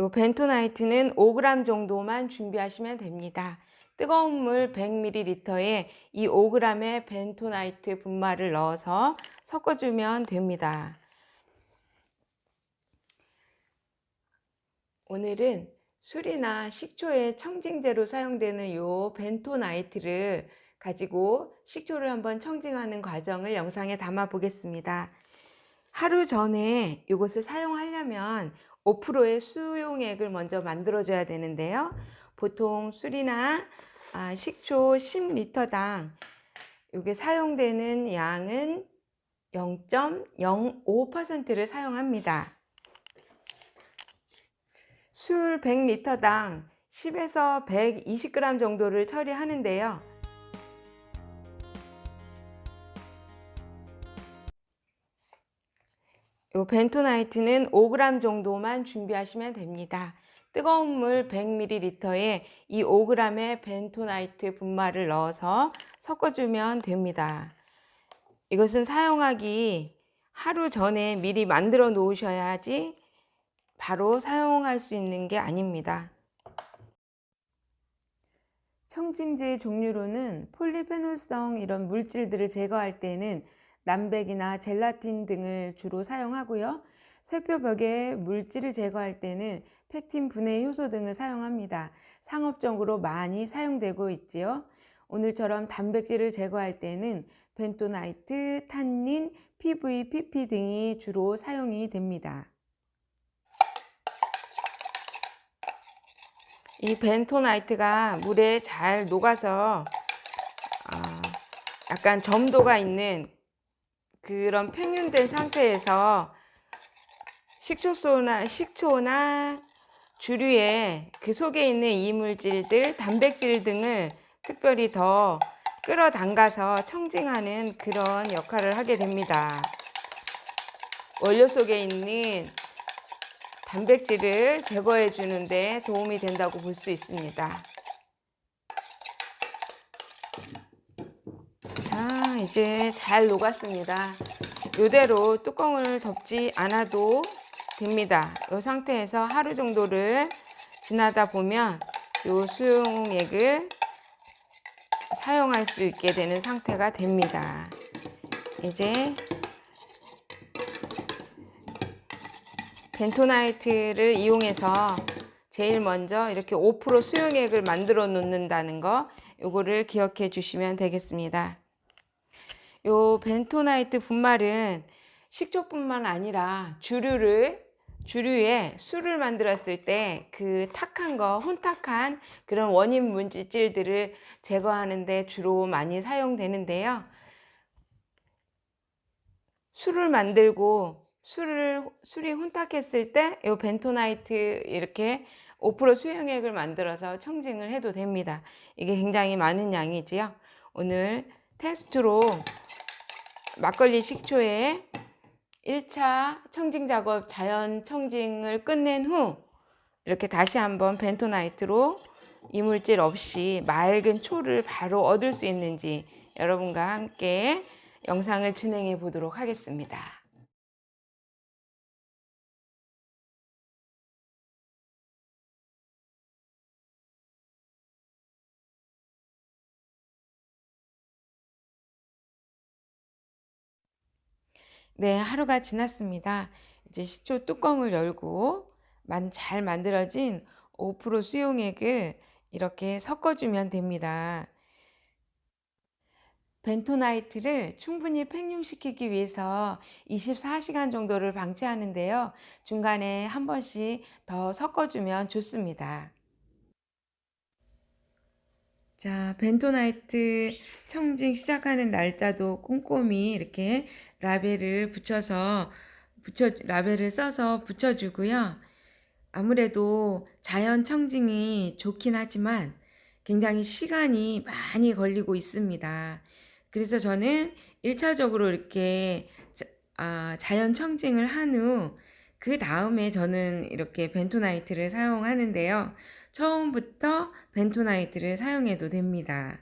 요 벤토나이트는 5g 정도만 준비하시면 됩니다. 뜨거운 물 100ml에 이 5g의 벤토나이트 분말을 넣어서 섞어주면 됩니다. 오늘은 술이나 식초의 청징제로 사용되는 요 벤토나이트를 가지고 식초를 한번 청징하는 과정을 영상에 담아 보겠습니다. 하루 전에 이것을 사용하려면 5%의 수용액을 먼저 만들어 줘야 되는데요. 보통 술이나 식초 10리터당 이게 사용되는 양은 0.05%를 사용합니다. 술 100리터당 10에서 120g 정도를 처리하는데요. 요 벤토나이트는 5g 정도만 준비하시면 됩니다. 뜨거운 물 100ml에 이 5g의 벤토나이트 분말을 넣어서 섞어주면 됩니다. 이것은 사용하기 하루 전에 미리 만들어 놓으셔야지 바로 사용할 수 있는 게 아닙니다. 청진제 종류로는 폴리페놀성 이런 물질들을 제거할 때는 남백이나 젤라틴 등을 주로 사용하고요. 세포벽의 물질을 제거할 때는 펙틴 분해 효소 등을 사용합니다. 상업적으로 많이 사용되고 있지요. 오늘처럼 단백질을 제거할 때는 벤토나이트, 탄닌, PVPP 등이 주로 사용이 됩니다. 이 벤토나이트가 물에 잘 녹아서 약간 점도가 있는 그런 평균된 상태에서 식초나 주류에 그 속에 있는 이물질들, 단백질 등을 특별히 더 끌어당가서 청징하는 그런 역할을 하게 됩니다. 원료 속에 있는 단백질을 제거해 주는데 도움이 된다고 볼 수 있습니다. 자, 이제 잘 녹았습니다. 이대로 뚜껑을 덮지 않아도 됩니다. 이 상태에서 하루 정도를 지나다 보면 이 수용액을 사용할 수 있게 되는 상태가 됩니다. 이제 벤토나이트를 이용해서 제일 먼저 이렇게 5% 수용액을 만들어 놓는다는 거, 요거를 기억해 주시면 되겠습니다. 요 벤토나이트 분말은 식초뿐만 아니라 주류에 술을 만들었을 때 그 혼탁한 그런 원인 물질들을 제거하는데 주로 많이 사용되는데요. 술을 만들고 술이 혼탁했을 때 이 벤토나이트 이렇게 5% 수용액을 만들어서 청징을 해도 됩니다. 이게 굉장히 많은 양이지요. 오늘 테스트로 막걸리 식초에 1차 청징 작업 자연 청징을 끝낸 후 이렇게 다시 한번 벤토나이트로 이물질 없이 맑은 초를 바로 얻을 수 있는지 여러분과 함께 영상을 진행해 보도록 하겠습니다. 네, 하루가 지났습니다. 이제 식초 뚜껑을 열고 잘 만들어진 5% 수용액을 이렇게 섞어주면 됩니다. 벤토나이트를 충분히 팽융시키기 위해서 24시간 정도를 방치하는데요. 중간에 한 번씩 더 섞어주면 좋습니다. 자, 벤토나이트 청징 시작하는 날짜도 꼼꼼히 이렇게 라벨을 써서 붙여주고요. 아무래도 자연 청징이 좋긴 하지만 굉장히 시간이 많이 걸리고 있습니다. 그래서 저는 1차적으로 이렇게 자연 청징을 한 후 그 다음에 저는 이렇게 벤토나이트를 사용하는데요. 처음부터 벤토나이트를 사용해도 됩니다.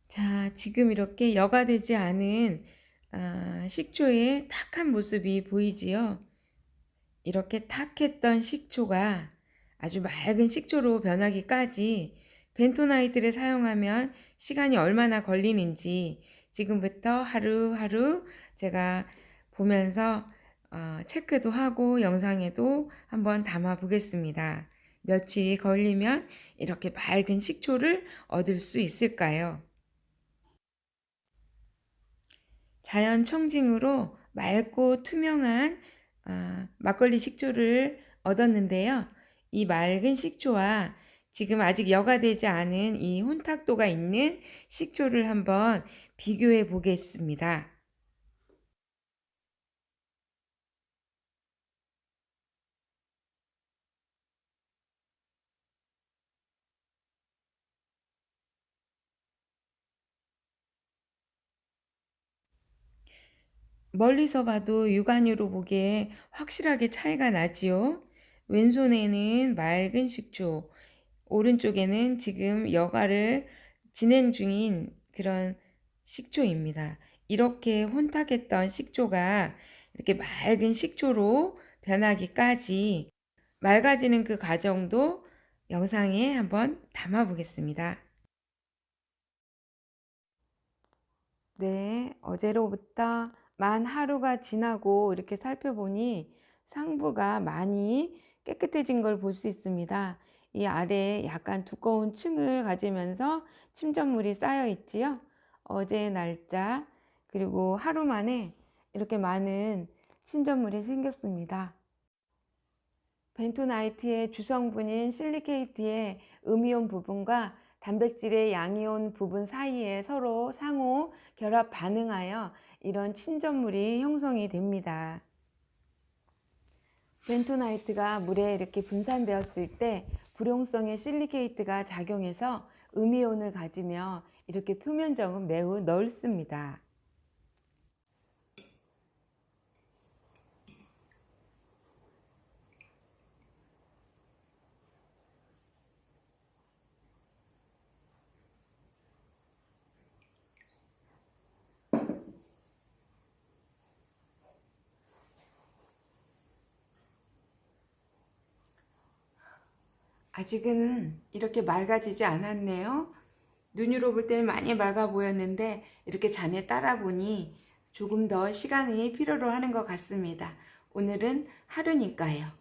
자, 지금 이렇게 여과되지 않은 식초의 탁한 모습이 보이지요. 이렇게 탁했던 식초가 아주 맑은 식초로 변하기까지 벤토나이트를 사용하면 시간이 얼마나 걸리는지 지금부터 하루하루 제가 보면서 체크도 하고 영상에도 한번 담아 보겠습니다. 며칠이 걸리면 이렇게 맑은 식초를 얻을 수 있을까요? 자연 청진으로 맑고 투명한 막걸리 식초를 얻었는데요. 이 맑은 식초와 지금 아직 여과되지 않은 이 혼탁도가 있는 식초를 한번 비교해 보겠습니다. 멀리서 봐도 육안으로 보기에 확실하게 차이가 나지요. 왼손에는 맑은 식초, 오른쪽에는 지금 여과를 진행 중인 그런 식초입니다. 이렇게 혼탁했던 식초가 이렇게 맑은 식초로 변하기까지 맑아지는 그 과정도 영상에 한번 담아 보겠습니다. 네, 어제로부터 만 하루가 지나고 이렇게 살펴보니 상부가 많이 깨끗해진 걸 볼 수 있습니다. 이 아래에 약간 두꺼운 층을 가지면서 침전물이 쌓여 있지요. 어제 날짜 그리고 하루 만에 이렇게 많은 침전물이 생겼습니다. 벤토나이트의 주성분인 실리케이트의 음이온 부분과 단백질의 양이온 부분 사이에 서로 상호 결합 반응하여 이런 침전물이 형성이 됩니다. 벤토나이트가 물에 이렇게 분산되었을 때 불용성의 실리케이트가 작용해서 음이온을 가지며 이렇게 표면적은 매우 넓습니다. 아직은 이렇게 맑아지지 않았네요. 눈으로 볼 때는 많이 맑아 보였는데 이렇게 잔에 따라 보니 조금 더 시간이 필요로 하는 것 같습니다. 오늘은 하루니까요.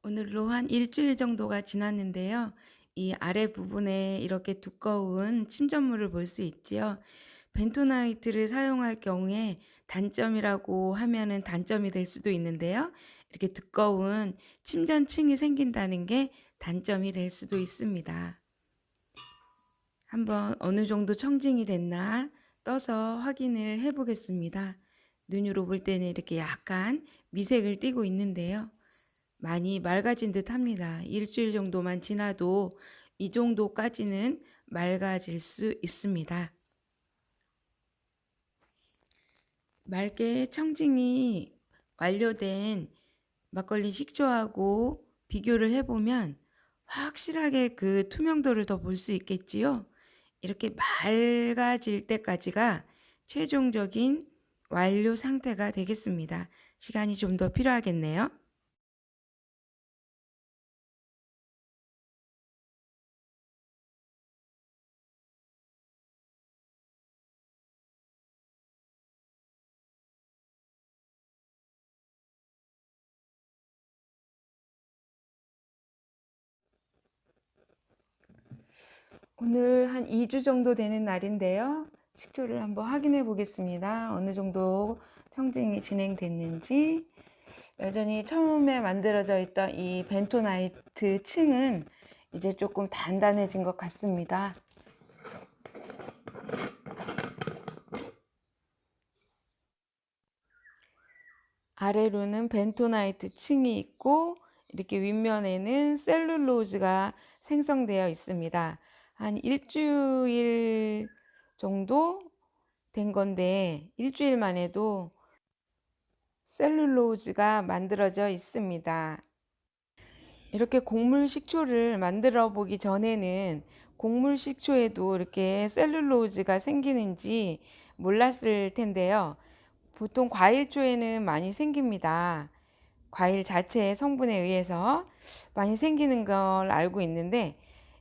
오늘로 한 일주일 정도가 지났는데요. 이 아래 부분에 이렇게 두꺼운 침전물을 볼 수 있지요. 벤토나이트를 사용할 경우에 단점이라고 하면은 단점이 될 수도 있는데요. 이렇게 두꺼운 침전층이 생긴다는 게 단점이 될 수도 있습니다. 한번 어느 정도 청진이 됐나 떠서 확인을 해 보겠습니다. 눈으로 볼 때는 이렇게 약간 미색을 띠고 있는데요. 많이 맑아진 듯 합니다. 일주일 정도만 지나도 이 정도까지는 맑아질 수 있습니다. 맑게 청진이 완료된 막걸리 식초하고 비교를 해보면 확실하게 그 투명도를 더 볼 수 있겠지요. 이렇게 맑아질 때까지가 최종적인 완료 상태가 되겠습니다. 시간이 좀 더 필요하겠네요. 오늘 한 2주 정도 되는 날인데요. 식초를 한번 확인해 보겠습니다. 어느 정도 청진이 진행됐는지. 여전히 처음에 만들어져 있던 이 벤토나이트 층은 이제 조금 단단해진 것 같습니다. 아래로는 벤토나이트 층이 있고 이렇게 윗면에는 셀룰로즈가 생성되어 있습니다. 한 일주일 정도 된 건데 일주일만 해도 셀룰로즈가 만들어져 있습니다. 이렇게 곡물 식초를 만들어 보기 전에는 곡물 식초에도 이렇게 셀룰로즈가 생기는지 몰랐을 텐데요. 보통 과일초에는 많이 생깁니다. 과일 자체의 성분에 의해서 많이 생기는 걸 알고 있는데,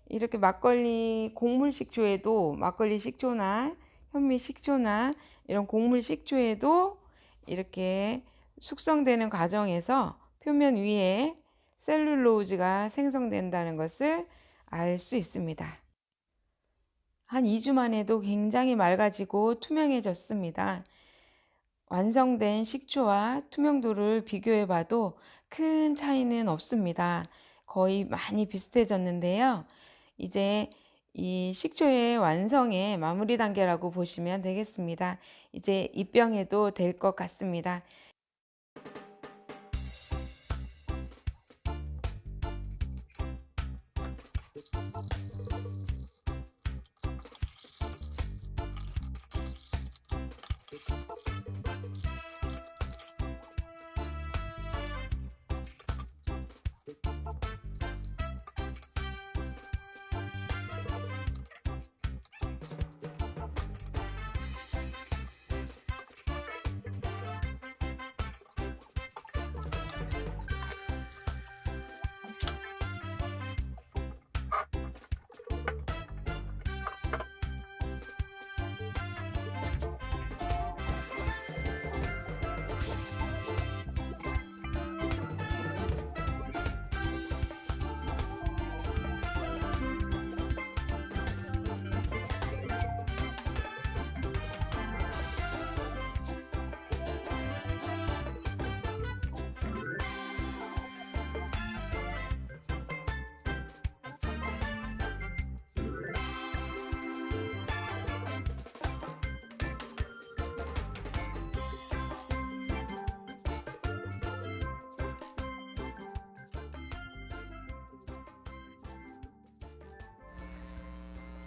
이렇게 막걸리 곡물 식초에도, 막걸리 식초나 현미 식초나 이런 곡물 식초에도 이렇게 숙성되는 과정에서 표면 위에 셀룰로즈가 생성된다는 것을 알 수 있습니다. 한 2주 만에도 굉장히 맑아지고 투명해졌습니다. 완성된 식초와 투명도를 비교해 봐도 큰 차이는 없습니다. 거의 많이 비슷해졌는데요. 이제 이 식초의 완성의 마무리 단계라고 보시면 되겠습니다. 이제 입병해도 될 것 같습니다.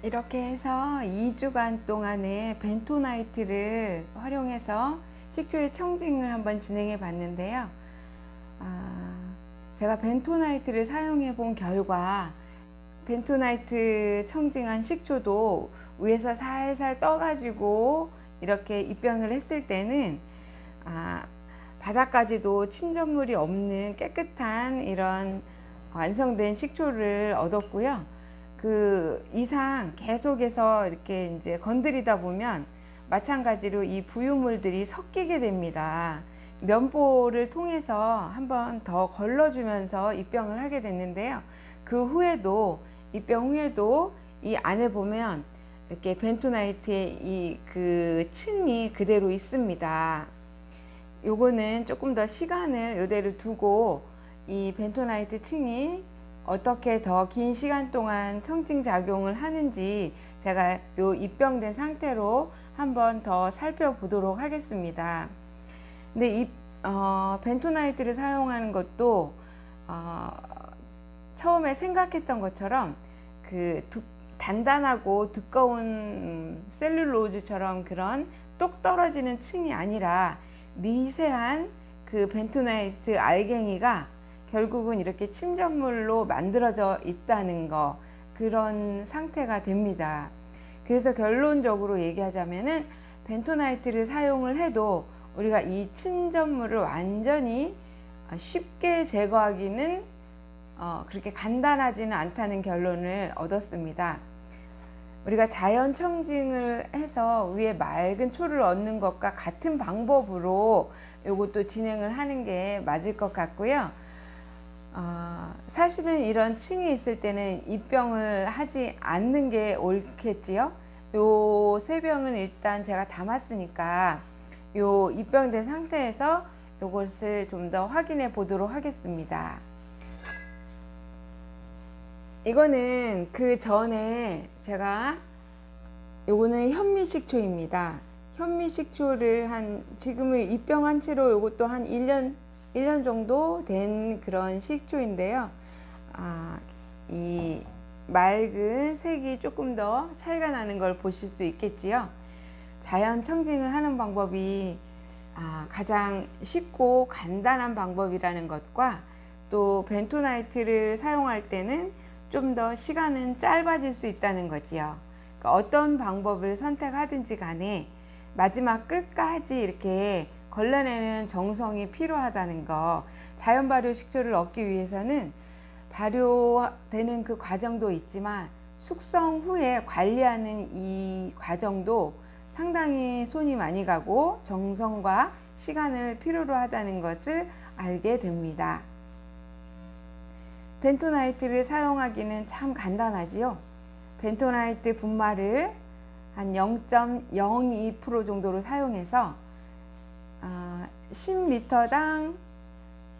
이렇게 해서 2주간 동안의 벤토나이트를 활용해서 식초의 청진을 한번 진행해 봤는데요. 제가 벤토나이트를 사용해 본 결과 벤토나이트 청진한 식초도 위에서 살살 떠가지고 이렇게 입병을 했을 때는 바닥까지도 침전물이 없는 깨끗한 이런 완성된 식초를 얻었고요. 그 이상 계속해서 이렇게 이제 건드리다 보면 마찬가지로 이 부유물들이 섞이게 됩니다. 면보를 통해서 한번 더 걸러주면서 입병을 하게 됐는데요. 그 후에도 입병 후에도 이 안에 보면 이렇게 벤토나이트의 이 그 층이 그대로 있습니다. 요거는 조금 더 시간을 이대로 두고 이 벤토나이트 층이 어떻게 더 긴 시간 동안 청진 작용을 하는지 제가 요 입병된 상태로 한번 더 살펴보도록 하겠습니다. 근데 이 벤토나이트를 사용하는 것도 처음에 생각했던 것처럼 그 단단하고 두꺼운 셀룰로즈처럼 그런 똑 떨어지는 층이 아니라 미세한 그 벤토나이트 알갱이가 결국은 이렇게 침전물로 만들어져 있다는 거, 그런 상태가 됩니다. 그래서 결론적으로 얘기하자면은 벤토나이트를 사용을 해도 우리가 이 침전물을 완전히 쉽게 제거하기는 그렇게 간단하지는 않다는 결론을 얻었습니다. 우리가 자연 청진을 해서 위에 맑은 초를 얻는 것과 같은 방법으로 이것도 진행을 하는 게 맞을 것 같고요. 사실은 이런 층이 있을 때는 입병을 하지 않는 게 옳겠지요. 요 세 병은 일단 제가 담았으니까 요 입병된 상태에서 요것을 좀 더 확인해 보도록 하겠습니다. 이거는 그 전에 제가 요거는 현미식초입니다. 현미식초를 지금은 입병한 채로 요것도 한 1년 정도 된 그런 식초인데요. 이 맑은 색이 조금 더 차이가 나는 걸 보실 수 있겠지요. 자연 청진을 하는 방법이 가장 쉽고 간단한 방법이라는 것과 또 벤토나이트를 사용할 때는 좀 더 시간은 짧아질 수 있다는 거지요. 그러니까 어떤 방법을 선택하든지 간에 마지막 끝까지 이렇게 걸러내는 정성이 필요하다는 거. 자연 발효 식초를 얻기 위해서는 발효되는 그 과정도 있지만 숙성 후에 관리하는 이 과정도 상당히 손이 많이 가고 정성과 시간을 필요로 하다는 것을 알게 됩니다. 벤토나이트를 사용하기는 참 간단하지요. 벤토나이트 분말을 한 0.02% 정도로 사용해서 10리터당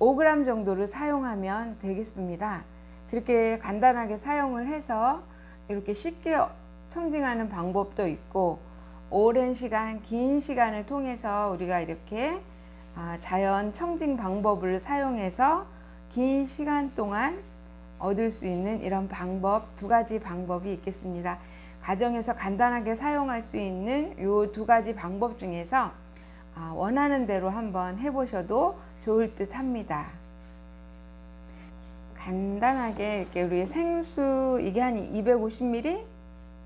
5g 정도를 사용하면 되겠습니다. 그렇게 간단하게 사용을 해서 이렇게 쉽게 청징하는 방법도 있고, 오랜 시간, 긴 시간을 통해서 우리가 이렇게 자연 청징 방법을 사용해서 긴 시간 동안 얻을 수 있는 이런 방법, 두 가지 방법이 있겠습니다. 가정에서 간단하게 사용할 수 있는 이 두 가지 방법 중에서 원하는 대로 한번 해보셔도 좋을 듯 합니다. 간단하게 이렇게 우리 생수, 이게 한 250ml,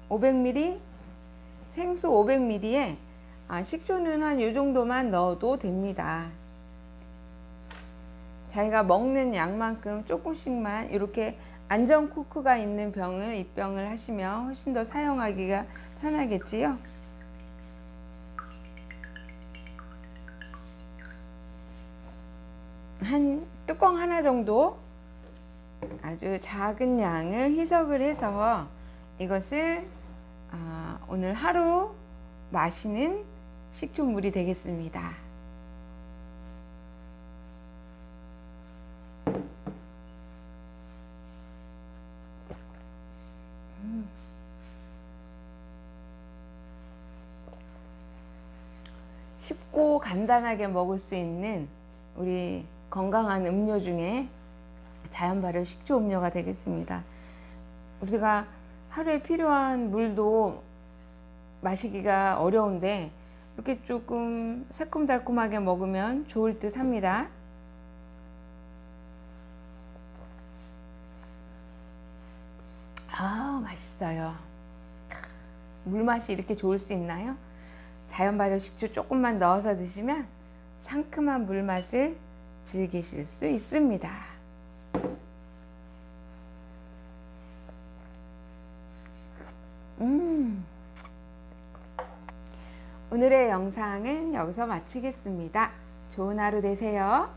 500ml, 생수 500ml에 식초는 한 이 정도만 넣어도 됩니다. 자기가 먹는 양만큼 조금씩만 이렇게 안전 코크가 있는 병을 입병을 하시면 훨씬 더 사용하기가 편하겠지요. 한 뚜껑 하나 정도 아주 작은 양을 희석을 해서 이것을 오늘 하루 마시는 식초물이 되겠습니다. 쉽고 간단하게 먹을 수 있는 우리 건강한 음료 중에 자연 발효 식초 음료가 되겠습니다. 우리가 하루에 필요한 물도 마시기가 어려운데 이렇게 조금 새콤달콤하게 먹으면 좋을 듯 합니다. 맛있어요. 물맛이 이렇게 좋을 수 있나요? 자연 발효 식초 조금만 넣어서 드시면 상큼한 물맛을 즐기실 수 있습니다. 오늘의 영상은 여기서 마치겠습니다. 좋은 하루 되세요.